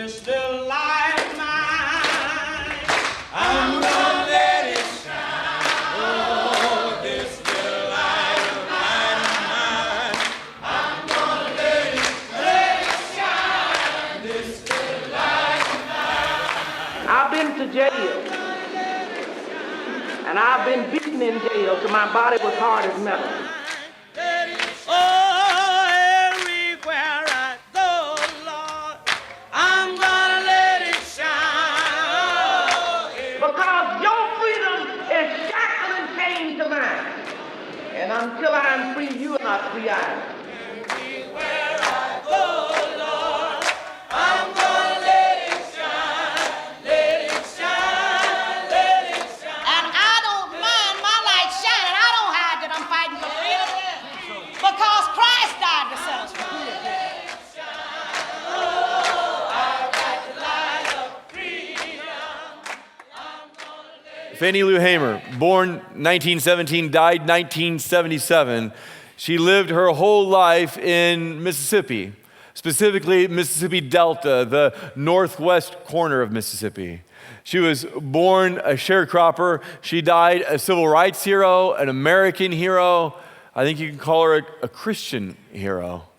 this little light of mine, I'm gonna let it shine. Oh, this little light of mine, I'm gonna let it shine. This little light of mine. I've been to jail, and I've been beaten in jail till my body was hard as metal. And until I'm free, you are not free either. Everywhere I go, Lord, I'm gonna let it shine, let it shine, let it shine. And I don't mind my light shining. I don't hide that I'm fighting for freedom because Christ died to set us free. Fannie Lou Hamer, born 1917, died 1977. She lived her whole life in Mississippi, specifically Mississippi Delta, the northwest corner of Mississippi. She was born a sharecropper. She died a civil rights hero, an American hero. I think you can call her a Christian hero.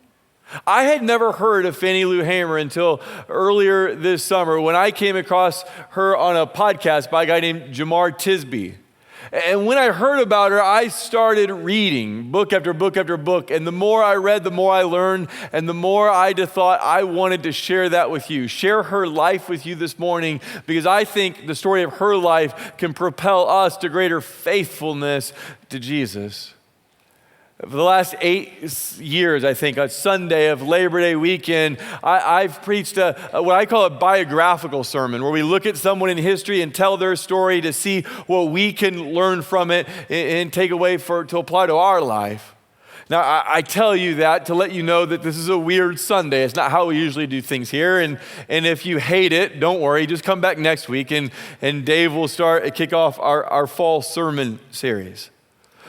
I had never heard of Fannie Lou Hamer until earlier this summer when I came across her on a podcast by a guy named Jamar Tisby. And when I heard about her, I started reading book after book after book. And the more I read, the more I learned. And the more I just thought I wanted to share that with you, share her life with you this morning, because I think the story of her life can propel us to greater faithfulness to Jesus. For the last 8 years, I think, on Sunday of Labor Day weekend, I've preached what I call a biographical sermon, where we look at someone in history and tell their story to see what we can learn from it and take away to apply to our life. Now, I tell you that to let you know that this is a weird Sunday. It's not how we usually do things here. And if you hate it, don't worry. Just come back next week, and Dave will kick off our fall sermon series.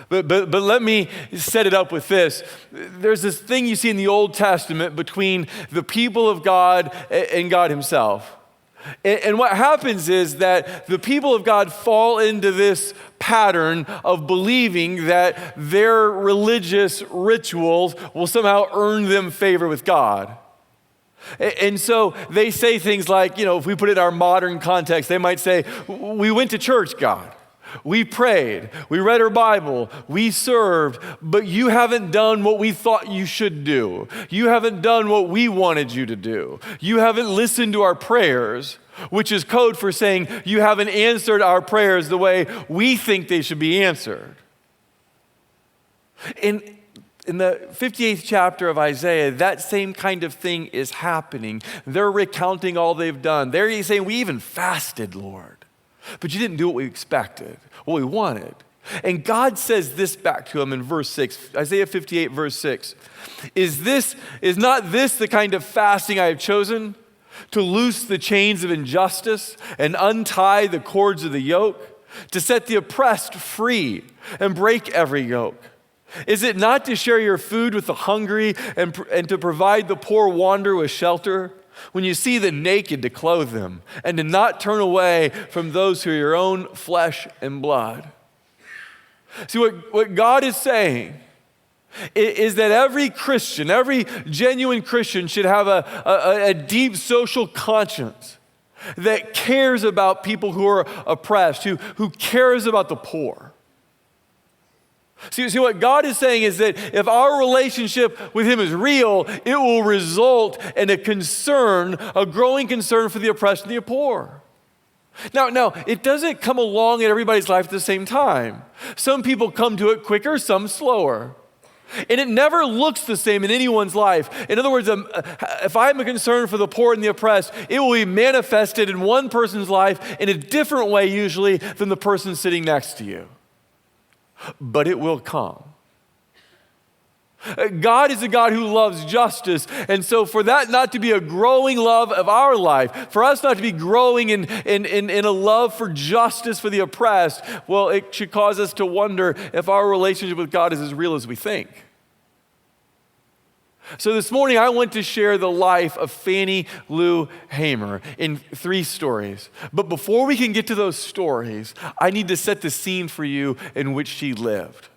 But let me set it up with this. There's this thing you see in the Old Testament between the people of God and God himself. And what happens is that the people of God fall into this pattern of believing that their religious rituals will somehow earn them favor with God. And so they say things like, if we put it in our modern context, they might say, we went to church, God. We prayed, we read our Bible, we served, but you haven't done what we thought you should do. You haven't done what we wanted you to do. You haven't listened to our prayers, which is code for saying you haven't answered our prayers the way we think they should be answered. In the 58th chapter of Isaiah, that same kind of thing is happening. They're recounting all they've done. They're saying, we even fasted, Lord. But you didn't do what we expected, what we wanted. And God says this back to him in verse 6, Isaiah 58, verse 6. Is not this the kind of fasting I have chosen? To loose the chains of injustice and untie the cords of the yoke? To set the oppressed free and break every yoke? Is it not to share your food with the hungry and to provide the poor wanderer with shelter? When you see the naked, to clothe them, and to not turn away from those who are your own flesh and blood. See, what God is saying is that every Christian, every genuine Christian should have a deep social conscience that cares about people who are oppressed, who cares about the poor. See, what God is saying is that if our relationship with him is real, it will result in a growing concern for the oppressed and the poor. Now, it doesn't come along in everybody's life at the same time. Some people come to it quicker, some slower. And it never looks the same in anyone's life. In other words, if I'm a concern for the poor and the oppressed, it will be manifested in one person's life in a different way usually than the person sitting next to you. But it will come. God is a God who loves justice, and so for that not to be a growing love of our life, for us not to be growing in a love for justice for the oppressed, well, it should cause us to wonder if our relationship with God is as real as we think. So this morning, I want to share the life of Fannie Lou Hamer in 3 stories. But before we can get to those stories, I need to set the scene for you in which she lived.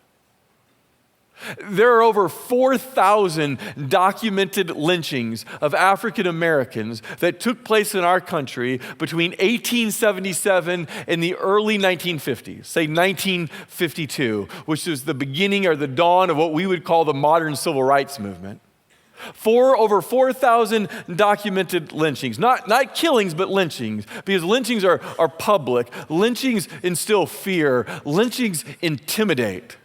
There are over 4,000 documented lynchings of African Americans that took place in our country between 1877 and the early 1950s, say 1952, which is the beginning or the dawn of what we would call the modern civil rights movement. Over 4,000 documented lynchings, not killings, but lynchings, because lynchings are public. Lynchings instill fear. Lynchings intimidate.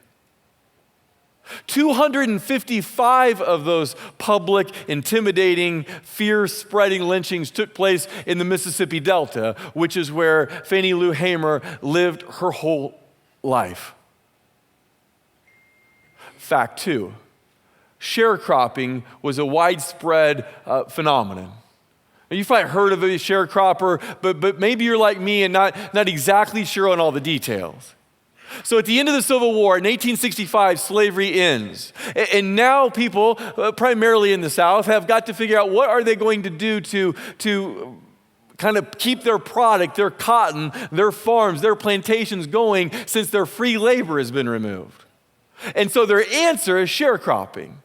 255 of those public, intimidating, fear-spreading lynchings took place in the Mississippi Delta, which is where Fannie Lou Hamer lived her whole life. Fact 2. Sharecropping was a widespread phenomenon. You've probably heard of a sharecropper, but maybe you're like me and not exactly sure on all the details. So at the end of the Civil War, in 1865, slavery ends. And now people, primarily in the South, have got to figure out what are they going to do to kind of keep their product, their cotton, their farms, their plantations going since their free labor has been removed. And so their answer is sharecropping.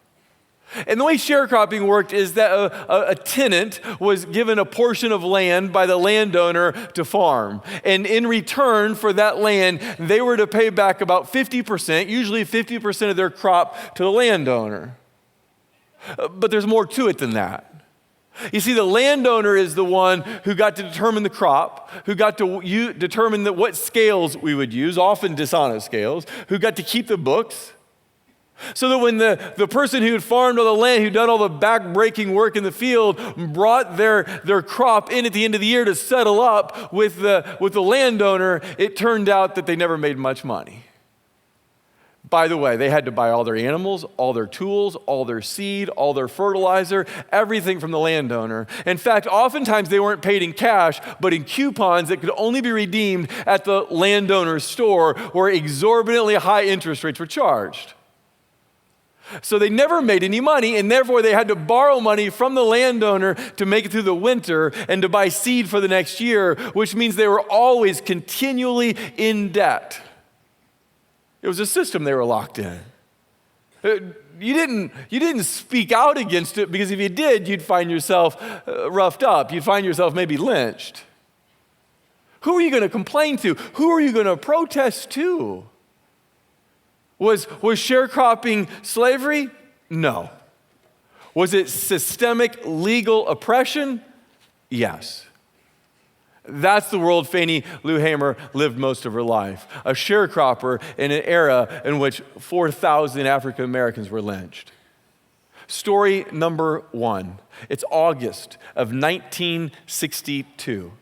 And the way sharecropping worked is that a tenant was given a portion of land by the landowner to farm. And in return for that land, they were to pay back about 50%, usually 50% of their crop to the landowner. But there's more to it than that. You see, the landowner is the one who got to determine the crop, who got to determine what scales we would use, often dishonest scales, who got to keep the books. So that when the person who had farmed all the land, who'd done all the back-breaking work in the field, brought their crop in at the end of the year to settle up with the landowner, it turned out that they never made much money. By the way, they had to buy all their animals, all their tools, all their seed, all their fertilizer, everything from the landowner. In fact, oftentimes they weren't paid in cash, but in coupons that could only be redeemed at the landowner's store, where exorbitantly high interest rates were charged. So they never made any money, and therefore they had to borrow money from the landowner to make it through the winter and to buy seed for the next year, which means they were always continually in debt. It was a system they were locked in. You didn't speak out against it, because if you did, you'd find yourself roughed up. You'd find yourself maybe lynched. Who are you going to complain to? Who are you going to protest to? Was sharecropping slavery? No. Was it systemic legal oppression? Yes. That's the world Fannie Lou Hamer lived most of her life. A sharecropper in an era in which 4,000 African Americans were lynched. Story number 1. It's August of 1962.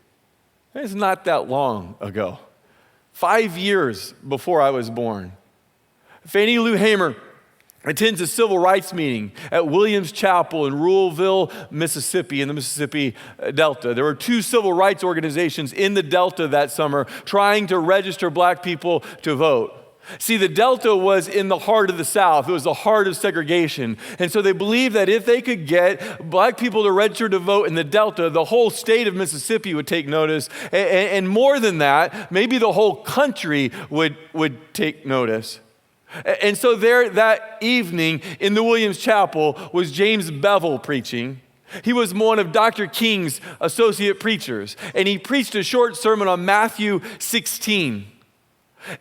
It's not that long ago. 5 years before I was born. Fannie Lou Hamer attends a civil rights meeting at Williams Chapel in Ruleville, Mississippi, in the Mississippi Delta. There were 2 civil rights organizations in the Delta that summer trying to register black people to vote. See, the Delta was in the heart of the South. It was the heart of segregation. And so they believed that if they could get black people to register to vote in the Delta, the whole state of Mississippi would take notice. And more than that, maybe the whole country would take notice. And so there that evening in the Williams Chapel was James Bevel preaching. He was one of Dr. King's associate preachers, and he preached a short sermon on Matthew 16.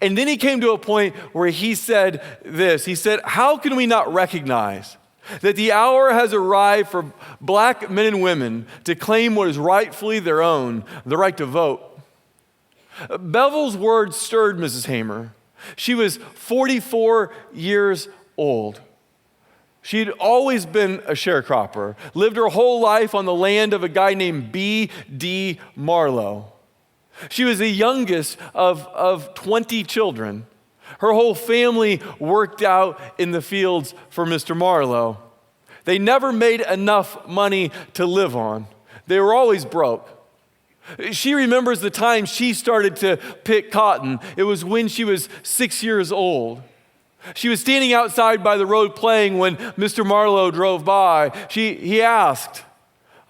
And then he came to a point where he said this. He said, "How can we not recognize that the hour has arrived for black men and women to claim what is rightfully their own, the right to vote?" Bevel's words stirred Mrs. Hamer. She was 44 years old. She'd always been a sharecropper, lived her whole life on the land of a guy named B.D. Marlowe. She was the youngest of 20 children. Her whole family worked out in the fields for Mr. Marlowe. They never made enough money to live on. They were always broke. She remembers the time she started to pick cotton. It was when she was 6 years old. She was standing outside by the road playing when Mr. Marlowe drove by. He asked,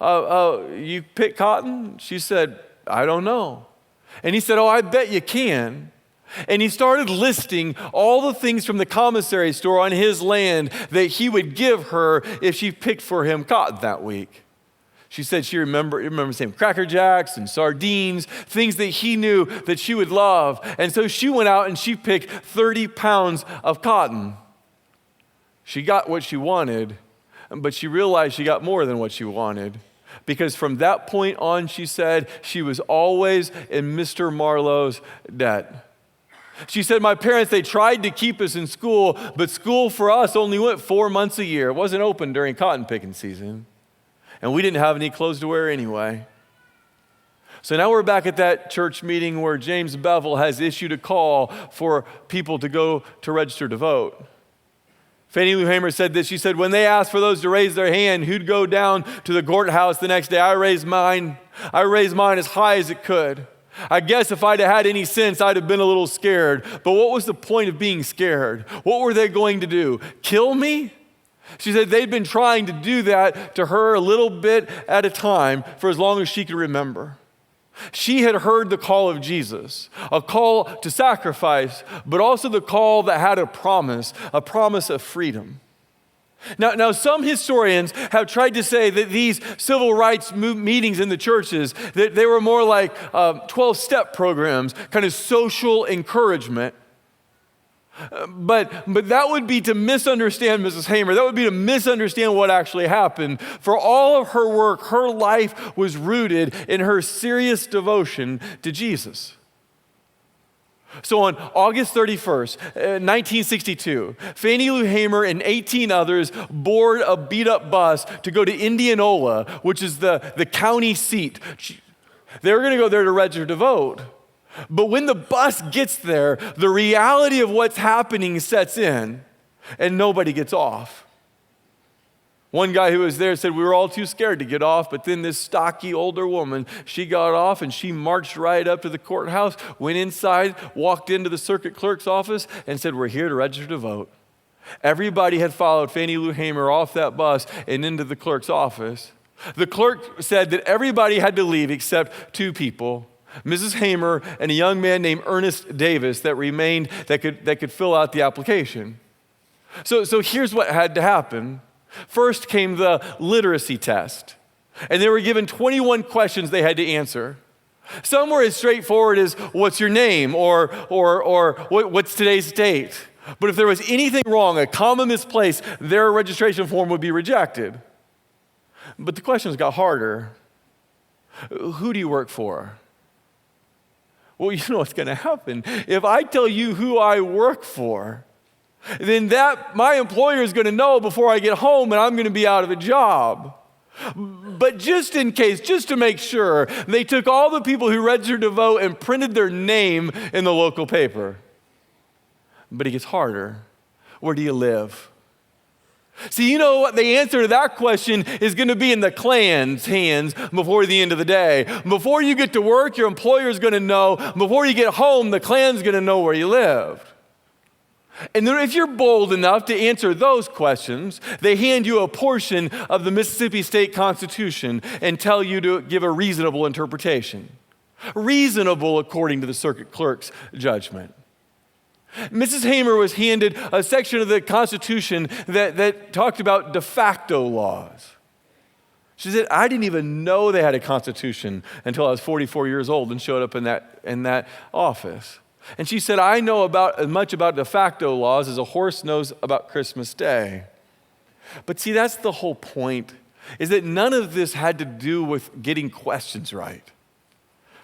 you pick cotton? She said, I don't know. And he said, oh, I bet you can. And he started listing all the things from the commissary store on his land that he would give her if she picked for him cotton that week. She said she remembered saying Cracker Jacks and sardines, things that he knew that she would love. And so she went out and she picked 30 pounds of cotton. She got what she wanted, but she realized she got more than what she wanted. Because from that point on, she said, she was always in Mr. Marlowe's debt. She said, my parents, they tried to keep us in school, but school for us only went 4 months a year. It wasn't open during cotton picking season. And we didn't have any clothes to wear anyway. So now we're back at that church meeting where James Bevel has issued a call for people to go to register to vote. Fannie Lou Hamer said this. She said, when they asked for those to raise their hand, who'd go down to the courthouse the next day, I raised mine as high as it could. I guess if I'd have had any sense, I'd have been a little scared. But what was the point of being scared? What were they going to do? Kill me? She said they'd been trying to do that to her a little bit at a time for as long as she could remember. She had heard the call of Jesus, a call to sacrifice, but also the call that had a promise of freedom. Now, some historians have tried to say that these civil rights meetings in the churches, that they were more like 12-step programs, kind of social encouragement. But that would be to misunderstand Mrs. Hamer. That would be to misunderstand what actually happened. For all of her work, her life was rooted in her serious devotion to Jesus. So on August 31st, 1962, Fannie Lou Hamer and 18 others board a beat-up bus to go to Indianola, which is the county seat. They were going to go there to register to vote. But when the bus gets there, the reality of what's happening sets in, and nobody gets off. One guy who was there said, we were all too scared to get off, but then this stocky older woman, she got off and she marched right up to the courthouse, went inside, walked into the circuit clerk's office, and said, we're here to register to vote. Everybody had followed Fannie Lou Hamer off that bus and into the clerk's office. The clerk said that everybody had to leave except two people, Mrs. Hamer and a young man named Ernest Davis that remained that could fill out the application. So here's what had to happen. First came the literacy test, and they were given 21 questions they had to answer. Some were as straightforward as what's your name or what's today's date. But if there was anything wrong, a comma misplaced, their registration form would be rejected. But the questions got harder. Who do you work for? Well, you know what's going to happen. If I tell you who I work for, then my employer is going to know before I get home and I'm going to be out of a job. But just in case, just to make sure, they took all the people who registered to vote and printed their name in the local paper. But it gets harder. Where do you live? See, you know what? The answer to that question is going to be in the Klan's hands before the end of the day. Before you get to work, your employer is going to know. Before you get home, the Klan's going to know where you lived. And then if you're bold enough to answer those questions, they hand you a portion of the Mississippi State Constitution and tell you to give a reasonable interpretation. Reasonable according to the circuit clerk's judgment. Mrs. Hamer was handed a section of the Constitution that talked about de facto laws. She said, I didn't even know they had a Constitution until I was 44 years old and showed up in that office. And she said, I know as much about de facto laws as a horse knows about Christmas Day. But see, that's the whole point, is that none of this had to do with getting questions right.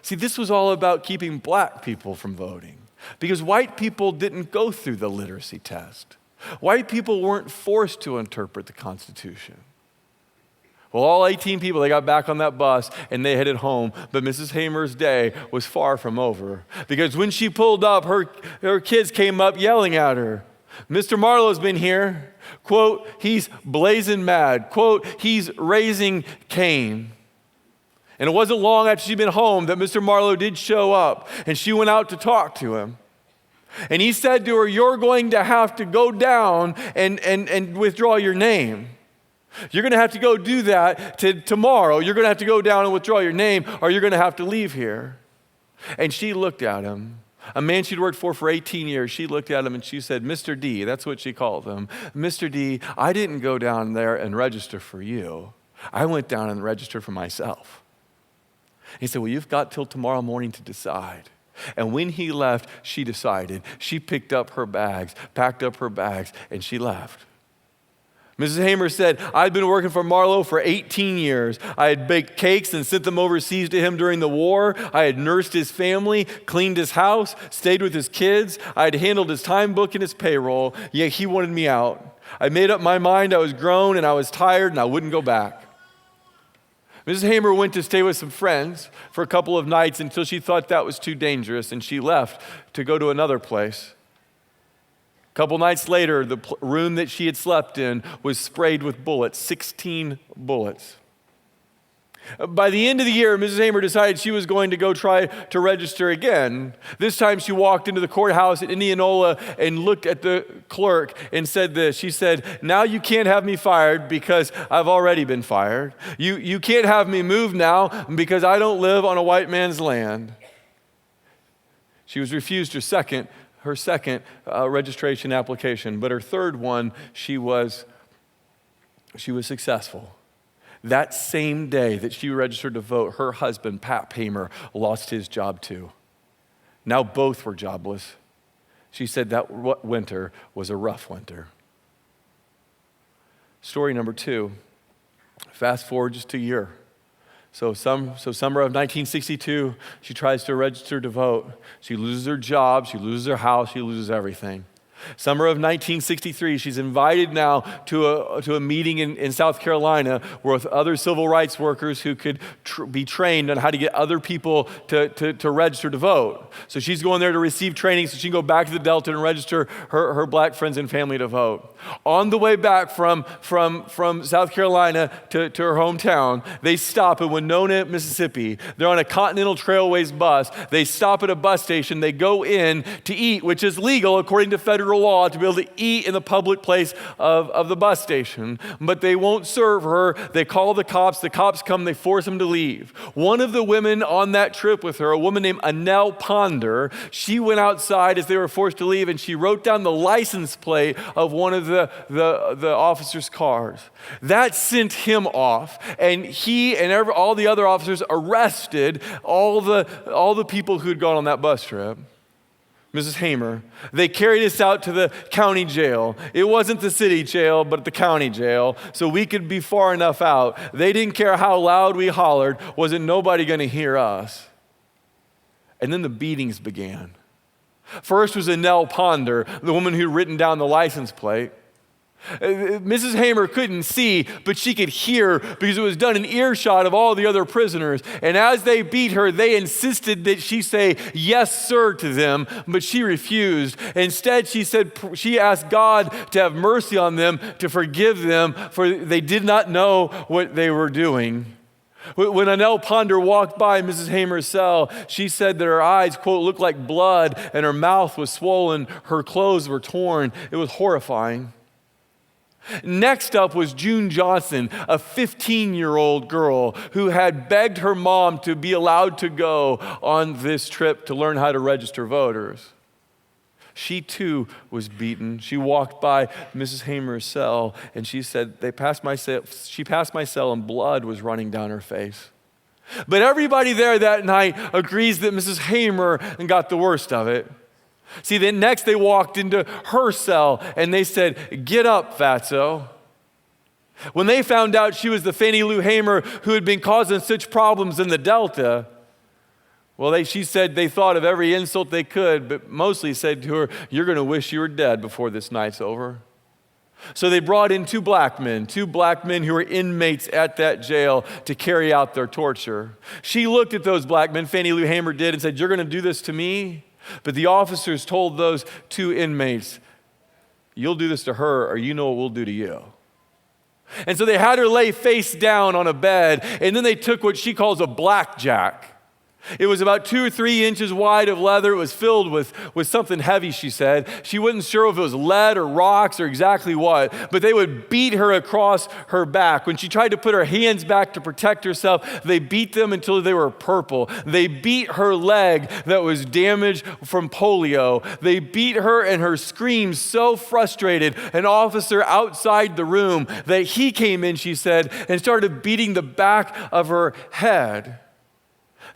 See, this was all about keeping black people from voting. Because white people didn't go through the literacy test. White people weren't forced to interpret the Constitution. Well, all 18 people, they got back on that bus and they headed home. But Mrs. Hamer's day was far from over. Because when she pulled up, her kids came up yelling at her. Mr. Marlowe's been here. Quote, he's blazing mad. Quote, he's raising Cain. And it wasn't long after she'd been home that Mr. Marlowe did show up, and she went out to talk to him. And he said to her, you're going to have to go down and withdraw your name. You're going to have to go do that tomorrow. You're going to have to go down and withdraw your name, or you're going to have to leave here. And she looked at him. A man she'd worked for 18 years. She looked at him and she said, Mr. D, that's what she called him. Mr. D, I didn't go down there and register for you. I went down and registered for myself. He said, well, you've got till tomorrow morning to decide. And when he left, she decided. She picked up her bags, packed up her bags, and she left. Mrs. Hamer said, I'd been working for Marlowe for 18 years. I had baked cakes and sent them overseas to him during the war. I had nursed his family, cleaned his house, stayed with his kids. I had handled his time book and his payroll, yet he wanted me out. I made up my mind. I was grown and I was tired and I wouldn't go back. Mrs. Hamer went to stay with some friends for a couple of nights until she thought that was too dangerous, and she left to go to another place. A couple nights later, the room that she had slept in was sprayed with bullets, 16 bullets. By the end of the year, Mrs. Hamer decided she was going to go try to register again. This time she walked into the courthouse in Indianola and looked at the clerk and said this. She said, now you can't have me fired because I've already been fired. You can't have me moved now because I don't live on a white man's land. She was refused her second registration application, but her third one, she was successful. That same day that she registered to vote, her husband, Pat Hamer, lost his job too. Now both were jobless. She said that winter was a rough winter. Story number 2, fast forward just a year. So summer of 1962, she tries to register to vote. She loses her job, she loses her house, she loses everything. Summer of 1963, she's invited now to a meeting in South Carolina with other civil rights workers who could be trained on how to get other people to register to vote. So she's going there to receive training so she can go back to the Delta and register her black friends and family to vote. On the way back from South Carolina to her hometown, they stop in Winona, Mississippi. They're on a Continental Trailways bus. They stop at a bus station. They go in to eat, which is legal according to federal law to be able to eat in the public place of the bus station. But they won't serve her. They call the cops. The cops come. They force them to leave. One of the women on that trip with her, a woman named Annelle Ponder, she went outside as they were forced to leave and she wrote down the license plate of one of the officer's cars. That sent him off, and he and all the other officers arrested all the people who had gone on that bus trip. Mrs. Hamer, they carried us out to the county jail. It wasn't the city jail, but the county jail, so we could be far enough out. They didn't care how loud we hollered. Wasn't nobody going to hear us? And then the beatings began. First was Annelle Ponder, the woman who'd written down the license plate. Mrs. Hamer couldn't see, but she could hear because it was done in earshot of all the other prisoners. And as they beat her, they insisted that she say, yes, sir, to them, but she refused. Instead, she asked God to have mercy on them, to forgive them, for they did not know what they were doing. When Annelle Ponder walked by Mrs. Hamer's cell, she said that her eyes, quote, looked like blood and her mouth was swollen. Her clothes were torn. It was horrifying. Next up was June Johnson, a 15-year-old girl who had begged her mom to be allowed to go on this trip to learn how to register voters. She too was beaten. She walked by Mrs. Hamer's cell and she said, she passed my cell and blood was running down her face. But everybody there that night agrees that Mrs. Hamer got the worst of it. See, then next they walked into her cell and they said, get up, fatso. When they found out she was the Fannie Lou Hamer who had been causing such problems in the Delta, well, she said they thought of every insult they could, but mostly said to her, you're going to wish you were dead before this night's over. So they brought in two black men who were inmates at that jail to carry out their torture. She looked at those black men, Fannie Lou Hamer did, and said, you're going to do this to me? But the officers told those two inmates, you'll do this to her or you know what we'll do to you. And so they had her lay face down on a bed, and then they took what she calls a blackjack. It was about 2 or 3 inches wide of leather. It was filled with something heavy, she said. She wasn't sure if it was lead or rocks or exactly what, but they would beat her across her back. When she tried to put her hands back to protect herself, they beat them until they were purple. They beat her leg that was damaged from polio. They beat her and her screams so frustrated, an officer outside the room, that he came in, she said, and started beating the back of her head.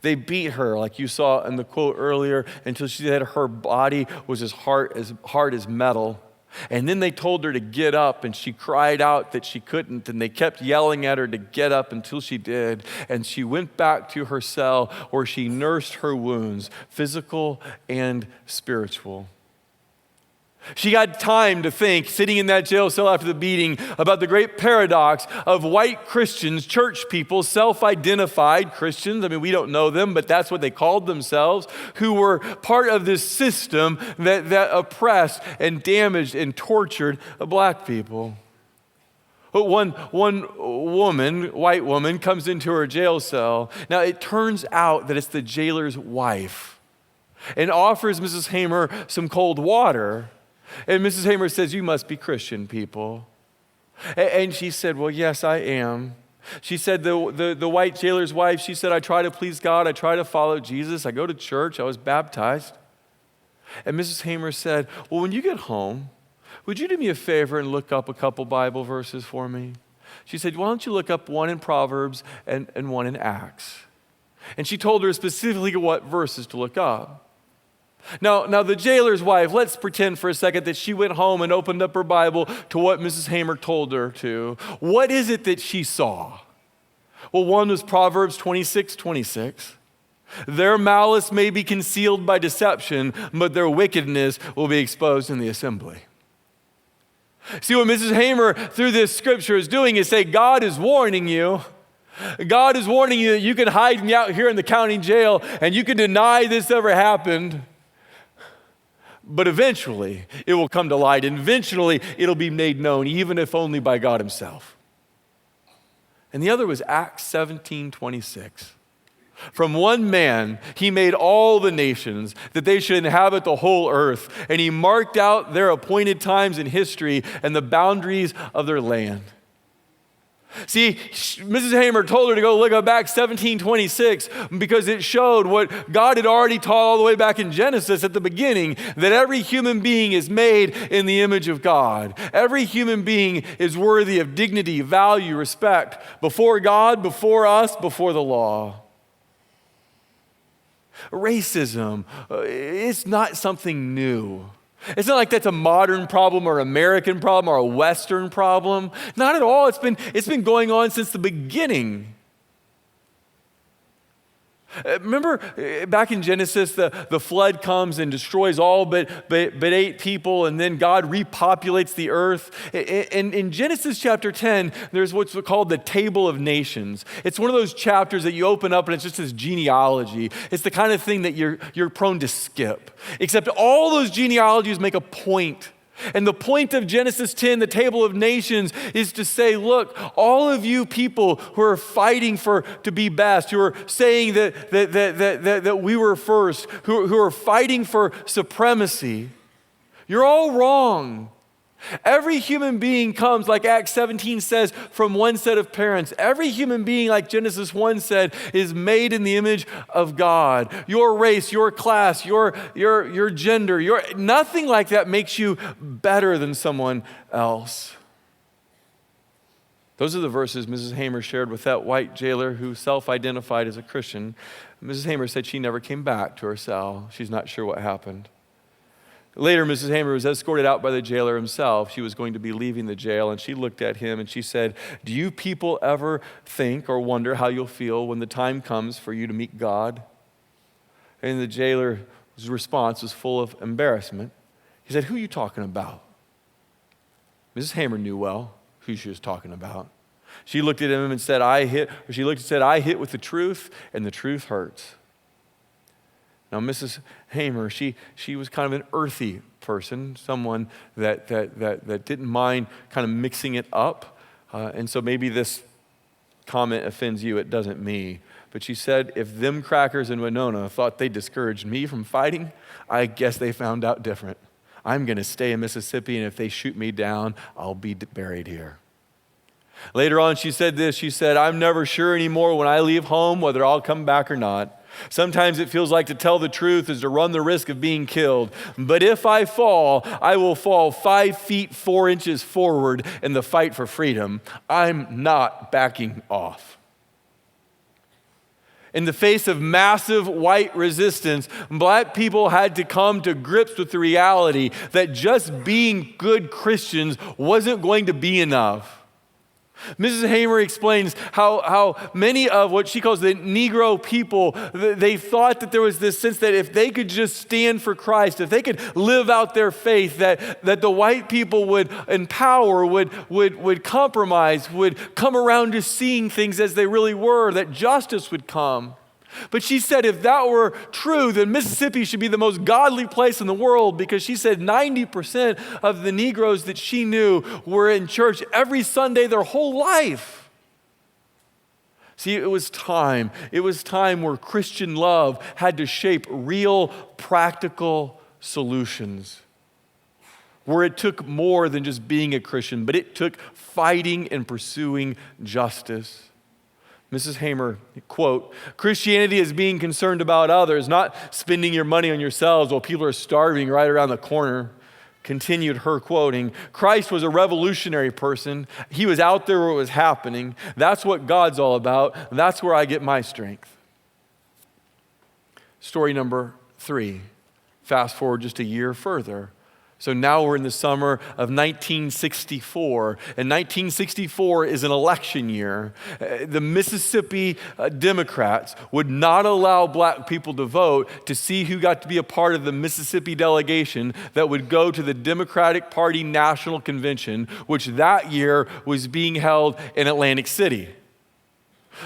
They beat her, like you saw in the quote earlier, until she said her body was as hard as metal. And then they told her to get up, and she cried out that she couldn't, and they kept yelling at her to get up until she did. And she went back to her cell where she nursed her wounds, physical and spiritual. She had time to think, sitting in that jail cell after the beating, about the great paradox of white Christians, church people, self-identified Christians. I mean, we don't know them, but that's what they called themselves, who were part of this system that oppressed and damaged and tortured black people. But one woman, white woman, comes into her jail cell. Now, it turns out that it's the jailer's wife, and offers Mrs. Hamer some cold water. And Mrs. Hamer says, "You must be Christian people." And she said, "Well, yes, I am." She said, the white jailer's wife, she said, "I try to please God. I try to follow Jesus. I go to church. I was baptized." And Mrs. Hamer said, "Well, when you get home, would you do me a favor and look up a couple Bible verses for me?" She said, "Why don't you look up one in Proverbs and one in Acts?" And she told her specifically what verses to look up. Now, the jailer's wife, let's pretend for a second that she went home and opened up her Bible to what Mrs. Hamer told her to. What is it that she saw? Well, one was Proverbs 26:26. "Their malice may be concealed by deception, but their wickedness will be exposed in the assembly." See, what Mrs. Hamer through this scripture is doing is say, God is warning you. God is warning you that you can hide me out here in the county jail and you can deny this ever happened. But eventually, it will come to light, and eventually, it'll be made known, even if only by God himself. And the other was Acts 17:26. "From one man, he made all the nations, that they should inhabit the whole earth, and he marked out their appointed times in history and the boundaries of their land." See, Mrs. Hamer told her to go look up Acts 17:26 because it showed what God had already taught all the way back in Genesis at the beginning, that every human being is made in the image of God. Every human being is worthy of dignity, value, respect before God, before us, before the law. Racism, it's not something new. It's not like that's a modern problem or American problem or a Western problem. Not at all. It's been going on since the beginning. Remember back in Genesis, the flood comes and destroys all but 8 people, and then God repopulates the earth. And in Genesis chapter 10, there's what's called the Table of Nations. It's one of those chapters that you open up and it's just this genealogy. It's the kind of thing that you're prone to skip. Except all those genealogies make a point. And the point of Genesis 10, the Table of Nations, is to say, look, all of you people who are fighting to be best, who are saying that we were first, who are fighting for supremacy, you're all wrong. Every human being comes, like Acts 17 says, from one set of parents. Every human being, like Genesis 1 said, is made in the image of God. Your race, your class, your gender, nothing like that makes you better than someone else. Those are the verses Mrs. Hamer shared with that white jailer who self-identified as a Christian. Mrs. Hamer said she never came back to her cell. She's not sure what happened. Later, Mrs. Hamer was escorted out by the jailer himself. She was going to be leaving the jail, and she looked at him and she said, "Do you people ever think or wonder how you'll feel when the time comes for you to meet God?" And the jailer's response was full of embarrassment. He said, "Who are you talking about?" Mrs. Hamer knew well who she was talking about. She looked at him and said, "I hit with the truth, and the truth hurts." Now, Mrs. Hamer, she was kind of an earthy person, someone that didn't mind kind of mixing it up. And so maybe this comment offends you, it doesn't me. But she said, if them crackers in Winona thought they discouraged me from fighting, I guess they found out different. I'm going to stay in Mississippi, and if they shoot me down, I'll be buried here. Later on, she said this. She said, I'm never sure anymore when I leave home whether I'll come back or not. Sometimes it feels like to tell the truth is to run the risk of being killed. But if I fall, I will fall 5 feet 4 inches forward in the fight for freedom. I'm not backing off. In the face of massive white resistance, black people had to come to grips with the reality that just being good Christians wasn't going to be enough. Mrs. Hamer explains how many of what she calls the Negro people, they thought that there was this sense that if they could just stand for Christ, if they could live out their faith, that the white people would empower, would compromise, would come around to seeing things as they really were, that justice would come. But she said if that were true, then Mississippi should be the most godly place in the world, because she said 90% of the Negroes that she knew were in church every Sunday their whole life. See, it was time where Christian love had to shape real, practical solutions, where it took more than just being a Christian, but it took fighting and pursuing justice. Mrs. Hamer, quote, Christianity is being concerned about others, not spending your money on yourselves while people are starving right around the corner. Continued her quoting, Christ was a revolutionary person. He was out there where it was happening. That's what God's all about. That's where I get my strength. Story number 3. Fast forward just a year further. So now we're in the summer of 1964, and 1964 is an election year. The Mississippi Democrats would not allow black people to vote to see who got to be a part of the Mississippi delegation that would go to the Democratic Party National Convention, which that year was being held in Atlantic City.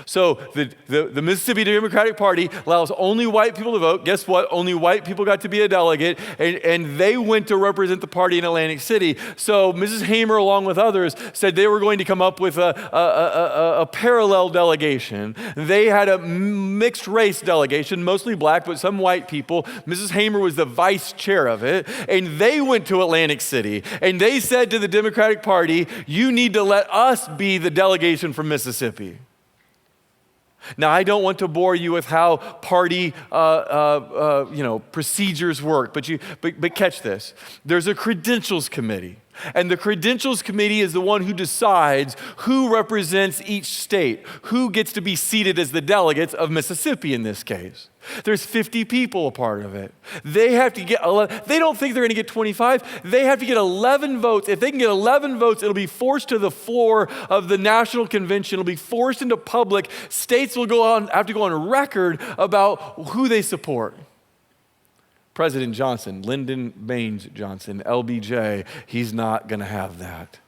So the Mississippi Democratic Party allows only white people to vote. Guess what? Only white people got to be a delegate, and they went to represent the party in Atlantic City. So Mrs. Hamer, along with others, said they were going to come up with a parallel delegation. They had a mixed race delegation, mostly black, but some white people. Mrs. Hamer was the vice chair of it, and they went to Atlantic City, and they said to the Democratic Party, you need to let us be the delegation from Mississippi. Now, I don't want to bore you with how party procedures work, but catch this. There's a credentials committee, and the credentials committee is the one who decides who represents each state, who gets to be seated as the delegates of Mississippi in this case. There's 50 people a part of it. They have to get 11. They don't think they're going to get 25. They have to get 11 votes. If they can get 11 votes, it'll be forced to the floor of the national convention. It'll be forced into public. States will have to go on record about who they support. President Johnson, Lyndon Baines Johnson, LBJ, he's not going to have that.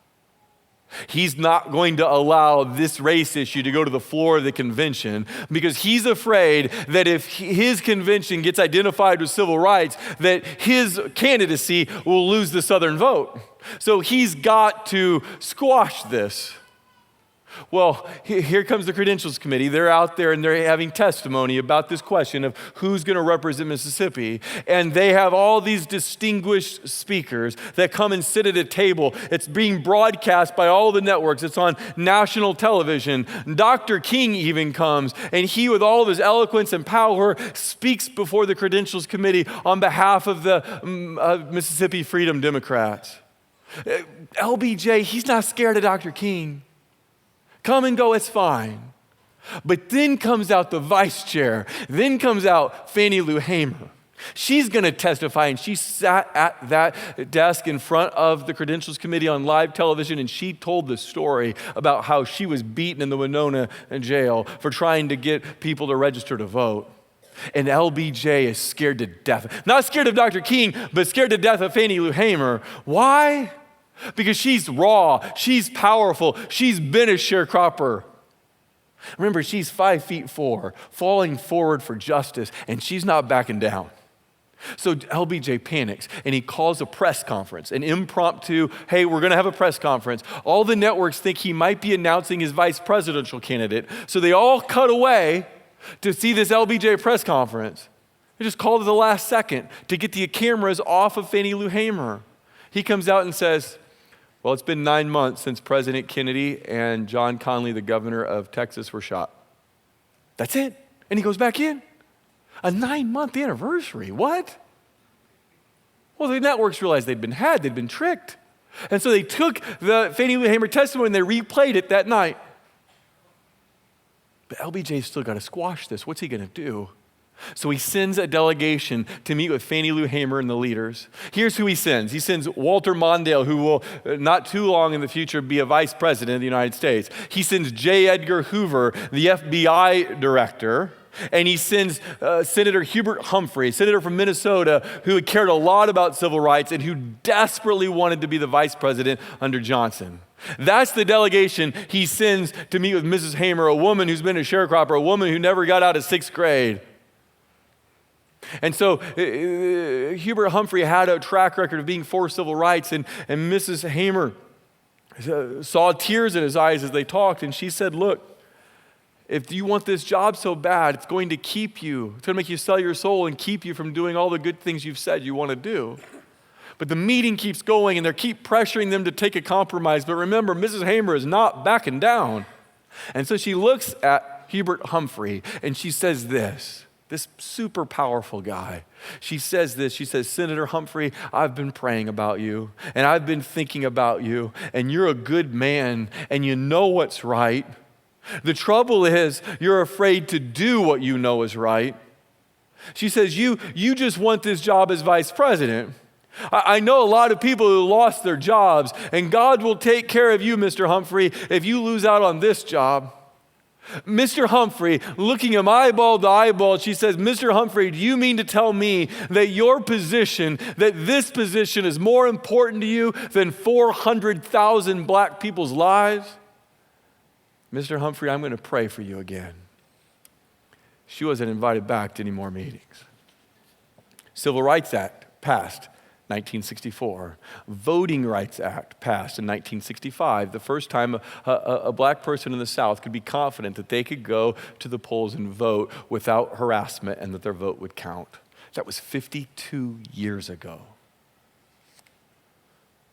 He's not going to allow this race issue to go to the floor of the convention because he's afraid that if his convention gets identified with civil rights, that his candidacy will lose the Southern vote. So he's got to squash this. Well, here comes the Credentials Committee. They're out there and they're having testimony about this question of who's going to represent Mississippi. And they have all these distinguished speakers that come and sit at a table. It's being broadcast by all the networks. It's on national television. Dr. King even comes, and he, with all of his eloquence and power, speaks before the Credentials Committee on behalf of the Mississippi Freedom Democrats. LBJ, he's not scared of Dr. King. Come and go, it's fine. But then comes out the vice chair. Then comes out Fannie Lou Hamer. She's going to testify, and she sat at that desk in front of the Credentials Committee on live television, and she told the story about how she was beaten in the Winona jail for trying to get people to register to vote. And LBJ is scared to death. Not scared of Dr. King, but scared to death of Fannie Lou Hamer. Why? Because she's raw, she's powerful, she's been a sharecropper. Remember, she's 5'4", falling forward for justice, and she's not backing down. So LBJ panics, and he calls a press conference, an impromptu, hey, we're going to have a press conference. All the networks think he might be announcing his vice presidential candidate, so they all cut away to see this LBJ press conference. They just called at the last second to get the cameras off of Fannie Lou Hamer. He comes out and says, well, it's been 9 months since President Kennedy and John Connally, the governor of Texas, were shot. That's it. And he goes back in. A 9-month anniversary. What? Well, the networks realized they'd been tricked. And so they took the Fannie Lou Hamer testimony and they replayed it that night. But LBJ's still got to squash this. What's he going to do? So he sends a delegation to meet with Fannie Lou Hamer and the leaders. Here's who he sends. He sends Walter Mondale, who will not too long in the future be a vice president of the United States. He sends J. Edgar Hoover, the FBI director. And he sends Senator Hubert Humphrey, senator from Minnesota, who had cared a lot about civil rights and who desperately wanted to be the vice president under Johnson. That's the delegation he sends to meet with Mrs. Hamer, a woman who's been a sharecropper, a woman who never got out of 6th grade. And so Hubert Humphrey had a track record of being for civil rights, and Mrs. Hamer saw tears in his eyes as they talked, and she said, look, if you want this job so bad, it's going to keep you. It's going to make you sell your soul and keep you from doing all the good things you've said you want to do. But the meeting keeps going, and they keep pressuring them to take a compromise. But remember, Mrs. Hamer is not backing down. And so she looks at Hubert Humphrey, and she says this super powerful guy. She says this, she says, Senator Humphrey, I've been praying about you, and I've been thinking about you, and you're a good man, and you know what's right. The trouble is you're afraid to do what you know is right. She says, you just want this job as vice president. I know a lot of people who lost their jobs, and God will take care of you, Mr. Humphrey, if you lose out on this job. Mr. Humphrey, looking him eyeball to eyeball, she says, Mr. Humphrey, do you mean to tell me that this position is more important to you than 400,000 black people's lives? Mr. Humphrey, I'm going to pray for you again. She wasn't invited back to any more meetings. Civil Rights Act passed 1964. Voting Rights Act passed in 1965. The first time a black person in the South could be confident that they could go to the polls and vote without harassment and that their vote would count. That was 52 years ago.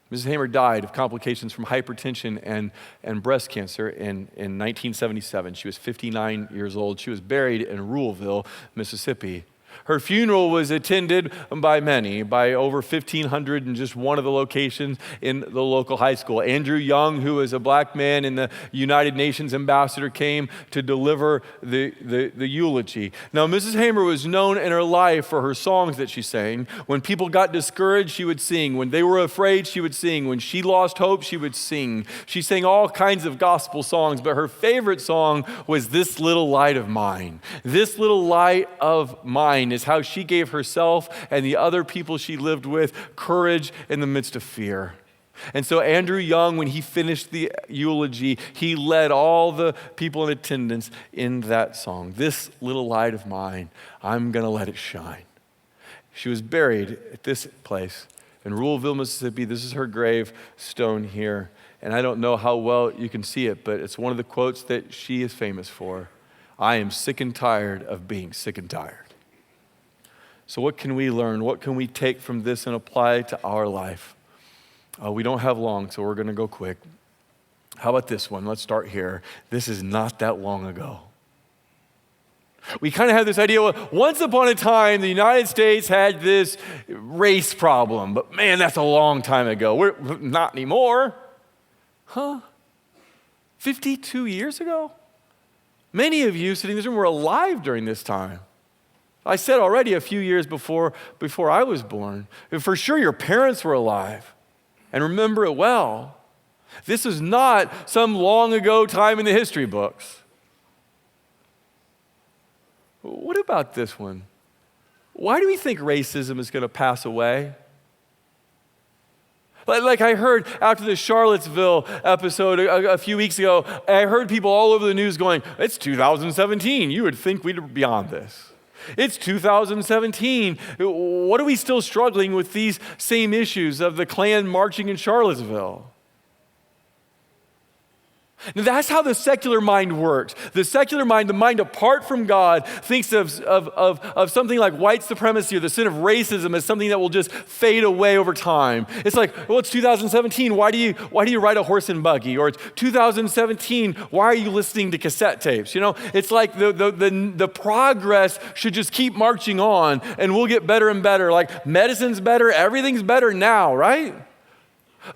Mrs. Hamer died of complications from hypertension and breast cancer in 1977. She was 59 years old. She was buried in Ruleville, Mississippi. Her funeral was attended by many, by over 1,500 in just one of the locations in the local high school. Andrew Young, who was a black man and the United Nations ambassador, came to deliver the eulogy. Now, Mrs. Hamer was known in her life for her songs that she sang. When people got discouraged, she would sing. When they were afraid, she would sing. When she lost hope, she would sing. She sang all kinds of gospel songs, but her favorite song was This Little Light of Mine. This little light of mine is how she gave herself and the other people she lived with courage in the midst of fear. And so Andrew Young, when he finished the eulogy, he led all the people in attendance in that song. This little light of mine, I'm going to let it shine. She was buried at this place in Ruleville, Mississippi. This is her gravestone here. And I don't know how well you can see it, but it's one of the quotes that she is famous for. I am sick and tired of being sick and tired. So what can we learn? What can we take from this and apply to our life? We don't have long, so we're going to go quick. How about this one? Let's start here. This is not that long ago. We kind of have this idea, well, once upon a time, the United States had this race problem, but man, that's a long time ago. We're not anymore. 52 years ago? Many of you sitting in this room were alive during this time. I said already a few years before I was born. For sure your parents were alive and remember it well. This is not some long ago time in the history books. What about this one? Why do we think racism is going to pass away? Like I heard after the Charlottesville episode a few weeks ago, I heard people all over the news going, it's 2017. You would think we'd be beyond this. It's 2017. What are we still struggling with these same issues of the Klan marching in Charlottesville? Now, that's how the secular mind works. The secular mind, the mind apart from God, thinks of something like white supremacy or the sin of racism as something that will just fade away over time. It's like, well, it's 2017. Why do you ride a horse and buggy? Or it's 2017. Why are you listening to cassette tapes? You know, it's like the progress should just keep marching on, and we'll get better and better. Like medicine's better, everything's better now, right?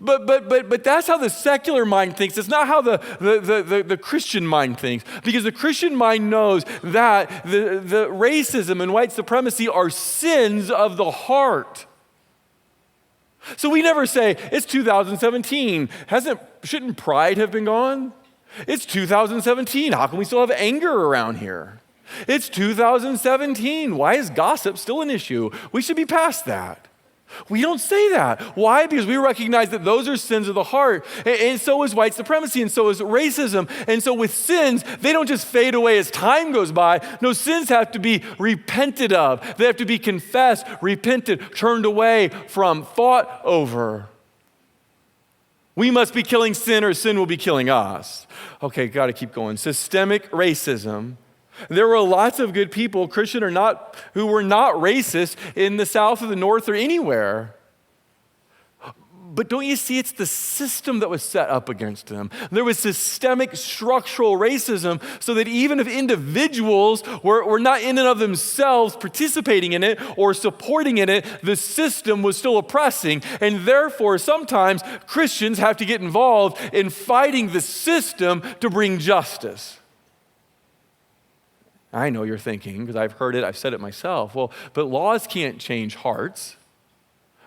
But that's how the secular mind thinks. It's not how the Christian mind thinks. Because the Christian mind knows that the racism and white supremacy are sins of the heart. So we never say, it's 2017. Shouldn't pride have been gone? It's 2017. How can we still have anger around here? It's 2017. Why is gossip still an issue? We should be past that. We don't say that. Why? Because we recognize that those are sins of the heart. And so is white supremacy, and so is racism. And so with sins, they don't just fade away as time goes by. No, sins have to be repented of. They have to be confessed, repented, turned away from, fought over. We must be killing sin, or sin will be killing us. Okay, got to keep going. Systemic racism. There were lots of good people, Christian or not, who were not racist in the South or the North or anywhere. But don't you see, it's the system that was set up against them. There was systemic structural racism, so that even if individuals were not in and of themselves participating in it or supporting in it, the system was still oppressing. And therefore, sometimes Christians have to get involved in fighting the system to bring justice. I know you're thinking, because I've heard it, I've said it myself, well, but laws can't change hearts.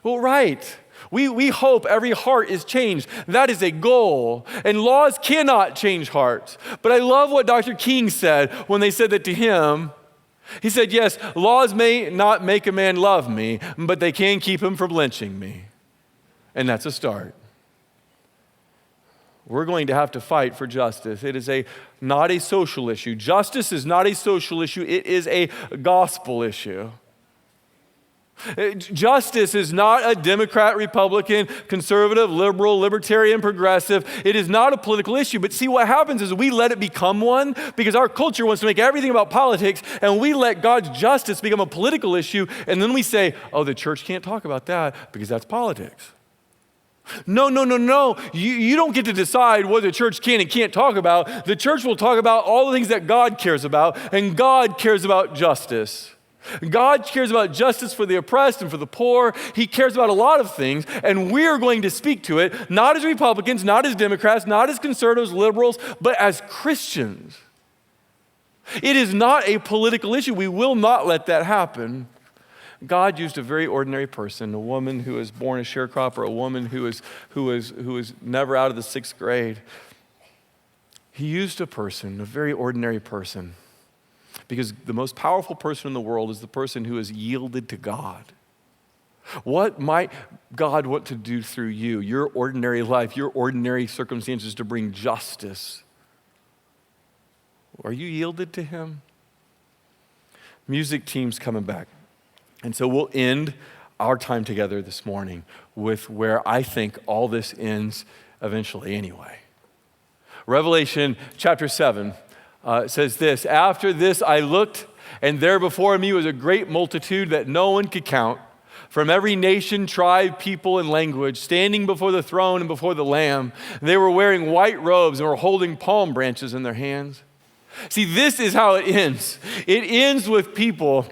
Well, right. We hope every heart is changed. That is a goal. And laws cannot change hearts. But I love what Dr. King said when they said that to him. He said, yes, laws may not make a man love me, but they can keep him from lynching me. And that's a start. We're going to have to fight for justice. It is not a social issue. Justice is not a social issue. It is a gospel issue. Justice is not a Democrat, Republican, conservative, liberal, libertarian, progressive. It is not a political issue. But see, what happens is we let it become one because our culture wants to make everything about politics, and we let God's justice become a political issue, and then we say, oh, the church can't talk about that because that's politics. No. You don't get to decide what the church can and can't talk about. The church will talk about all the things that God cares about, and God cares about justice. God cares about justice for the oppressed and for the poor. He cares about a lot of things, and we're going to speak to it, not as Republicans, not as Democrats, not as conservatives, liberals, but as Christians. It is not a political issue. We will not let that happen. God used a very ordinary person, a woman who was born a sharecropper, a woman who was never out of the 6th grade. He used a person, a very ordinary person, because the most powerful person in the world is the person who has yielded to God. What might God want to do through you, your ordinary life, your ordinary circumstances, to bring justice? Are you yielded to Him? Music team's coming back. And so we'll end our time together this morning with where I think all this ends eventually anyway. Revelation chapter 7 says this, after this I looked, and there before me was a great multitude that no one could count, from every nation, tribe, people, and language, standing before the throne and before the Lamb. They were wearing white robes and were holding palm branches in their hands. See, this is how it ends. It ends with people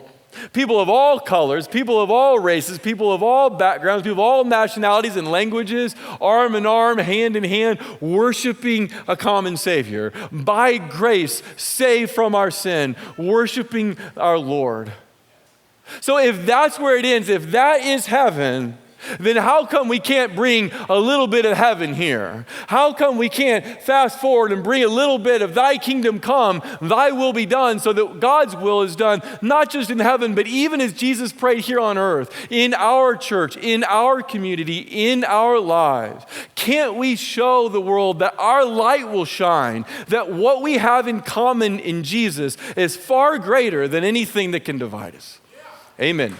of all colors, people of all races, people of all backgrounds, people of all nationalities and languages, arm in arm, hand in hand, worshiping a common Savior. By grace, saved from our sin, worshiping our Lord. So if that's where it ends, if that is heaven, then how come we can't bring a little bit of heaven here? How come we can't fast forward and bring a little bit of thy kingdom come, thy will be done, so that God's will is done, not just in heaven, but even as Jesus prayed here on earth, in our church, in our community, in our lives? Can't we show the world that our light will shine, that what we have in common in Jesus is far greater than anything that can divide us? Amen.